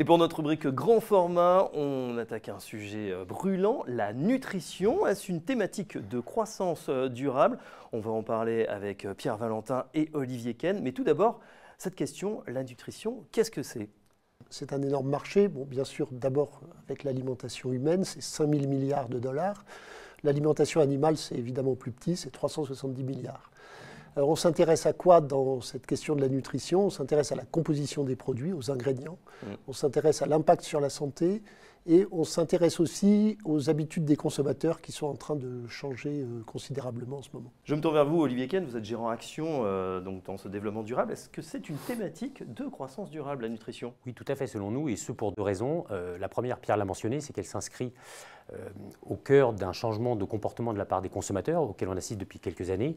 Et pour notre rubrique grand format, on attaque un sujet brûlant, la nutrition. Est-ce une thématique de croissance durable? On va en parler avec Pierre Valentin et Olivier Ken. Mais tout d'abord, cette question, la nutrition, qu'est-ce que c'est? C'est un énorme marché. Bon, bien sûr, d'abord avec l'alimentation humaine, c'est 5 000 milliards de dollars. L'alimentation animale, c'est évidemment plus petit, c'est 370 milliards. Alors on s'intéresse à quoi dans cette question de la nutrition? On s'intéresse à la composition des produits, aux ingrédients. On s'intéresse à l'impact sur la santé. Et on s'intéresse aussi aux habitudes des consommateurs qui sont en train de changer considérablement en ce moment. Je me tourne vers vous, Olivier Ken, vous êtes gérant action donc dans ce développement durable. Est-ce que c'est une thématique de croissance durable, la nutrition? Oui, tout à fait, selon nous, et ce pour deux raisons. La première, Pierre l'a mentionné, c'est qu'elle s'inscrit au cœur d'un changement de comportement de la part des consommateurs, auquel on assiste depuis quelques années,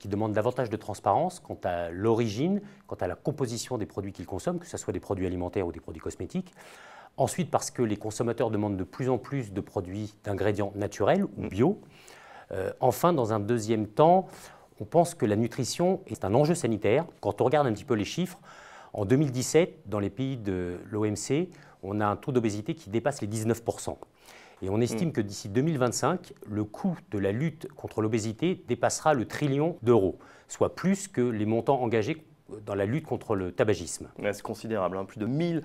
qui demandent davantage de transparence quant à l'origine, quant à la composition des produits qu'ils consomment, que ce soit des produits alimentaires ou des produits cosmétiques. Ensuite, parce que les consommateurs demandent de plus en plus de produits, d'ingrédients naturels ou bio. Enfin, dans un deuxième temps, on pense que la nutrition est un enjeu sanitaire. Quand on regarde un petit peu les chiffres, en 2017, dans les pays de l'OMC, on a un taux d'obésité qui dépasse les 19%. Et on estime que d'ici 2025, le coût de la lutte contre l'obésité dépassera le trillion d'euros, soit plus que les montants engagés dans la lutte contre le tabagisme. C'est considérable, plus de 1000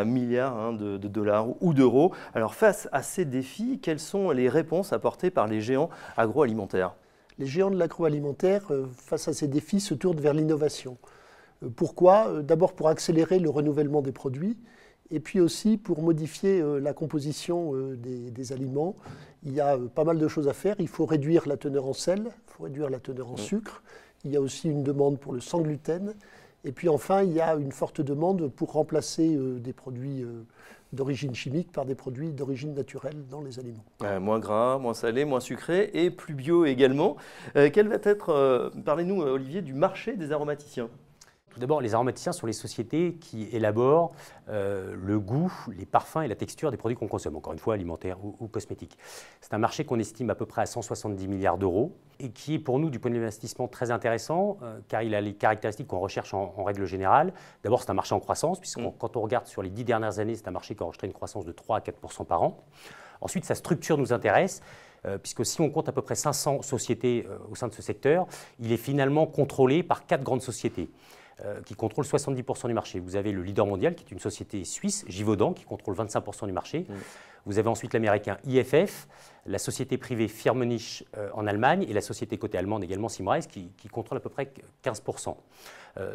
milliards de dollars ou d'euros. Alors face à ces défis, quelles sont les réponses apportées par les géants agroalimentaires? Les géants de l'agroalimentaire, face à ces défis, se tournent vers l'innovation. Pourquoi? D'abord pour accélérer le renouvellement des produits, et puis aussi pour modifier la composition des aliments. Il y a pas mal de choses à faire. Il faut réduire la teneur en sel, il faut réduire la teneur en sucre. Il y a aussi une demande pour le sans gluten. Et puis enfin, il y a une forte demande pour remplacer des produits d'origine chimique par des produits d'origine naturelle dans les aliments. Moins gras, moins salé, moins sucré et plus bio également. Quel va être, parlez-nous Olivier, du marché des aromaticiens? Tout d'abord, les aromaticiens sont les sociétés qui élaborent le goût, les parfums et la texture des produits qu'on consomme, encore une fois alimentaires ou cosmétiques. C'est un marché qu'on estime à peu près à 170 milliards d'euros et qui est pour nous du point de vue d'investissement très intéressant car il a les caractéristiques qu'on recherche en règle générale. D'abord, c'est un marché en croissance puisque quand on regarde sur les 10 dernières années, c'est un marché qui a enregistré une croissance de 3 à 4% par an. Ensuite, sa structure nous intéresse. Puisque si on compte à peu près 500 sociétés au sein de ce secteur, il est finalement contrôlé par 4 grandes sociétés qui contrôlent 70% du marché. Vous avez le leader mondial, qui est une société suisse, Givaudan, qui contrôle 25% du marché. Vous avez ensuite l'américain IFF, la société privée Firmenich en Allemagne et la société cotée allemande également, Symrise, qui contrôle à peu près 15%.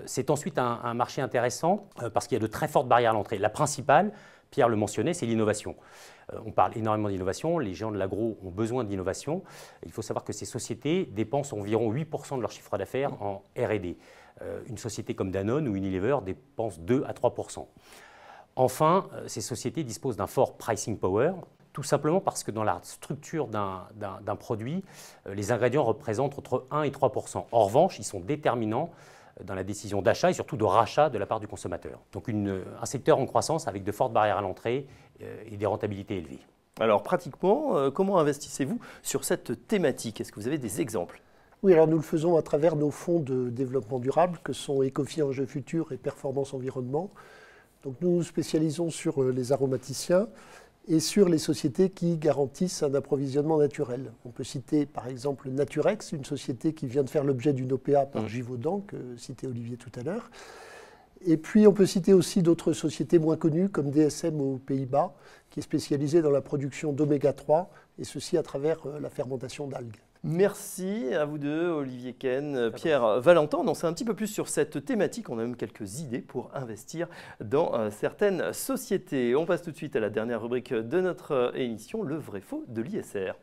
C'est ensuite un marché intéressant parce qu'il y a de très fortes barrières à l'entrée. La principale, Pierre le mentionnait, c'est l'innovation. On parle énormément d'innovation, les géants de l'agro ont besoin d'innovation. Il faut savoir que ces sociétés dépensent environ 8% de leur chiffre d'affaires en R&D. Une société comme Danone ou Unilever dépense 2 à 3%. Enfin, ces sociétés disposent d'un fort pricing power, tout simplement parce que dans la structure d'un produit, les ingrédients représentent entre 1 et 3%. En revanche, ils sont déterminants dans la décision d'achat et surtout de rachat de la part du consommateur. Donc un secteur en croissance avec de fortes barrières à l'entrée et des rentabilités élevées. Alors pratiquement, comment investissez-vous sur cette thématique? Est-ce que vous avez des exemples? Oui, alors nous le faisons à travers nos fonds de développement durable que sont Ecofi Enjeux Futurs et Performance Environnement. Donc nous nous spécialisons sur les aromaticiens et sur les sociétés qui garantissent un approvisionnement naturel. On peut citer par exemple Naturex, une société qui vient de faire l'objet d'une OPA par Givaudan, que citait Olivier tout à l'heure. Et puis on peut citer aussi d'autres sociétés moins connues comme DSM aux Pays-Bas, qui est spécialisée dans la production d'oméga 3, et ceci à travers la fermentation d'algues. Merci à vous deux, Olivier Ken, Pierre Valentin. On en sait un petit peu plus sur cette thématique. On a même quelques idées pour investir dans certaines sociétés. On passe tout de suite à la dernière rubrique de notre émission, le vrai-faux de l'ISR.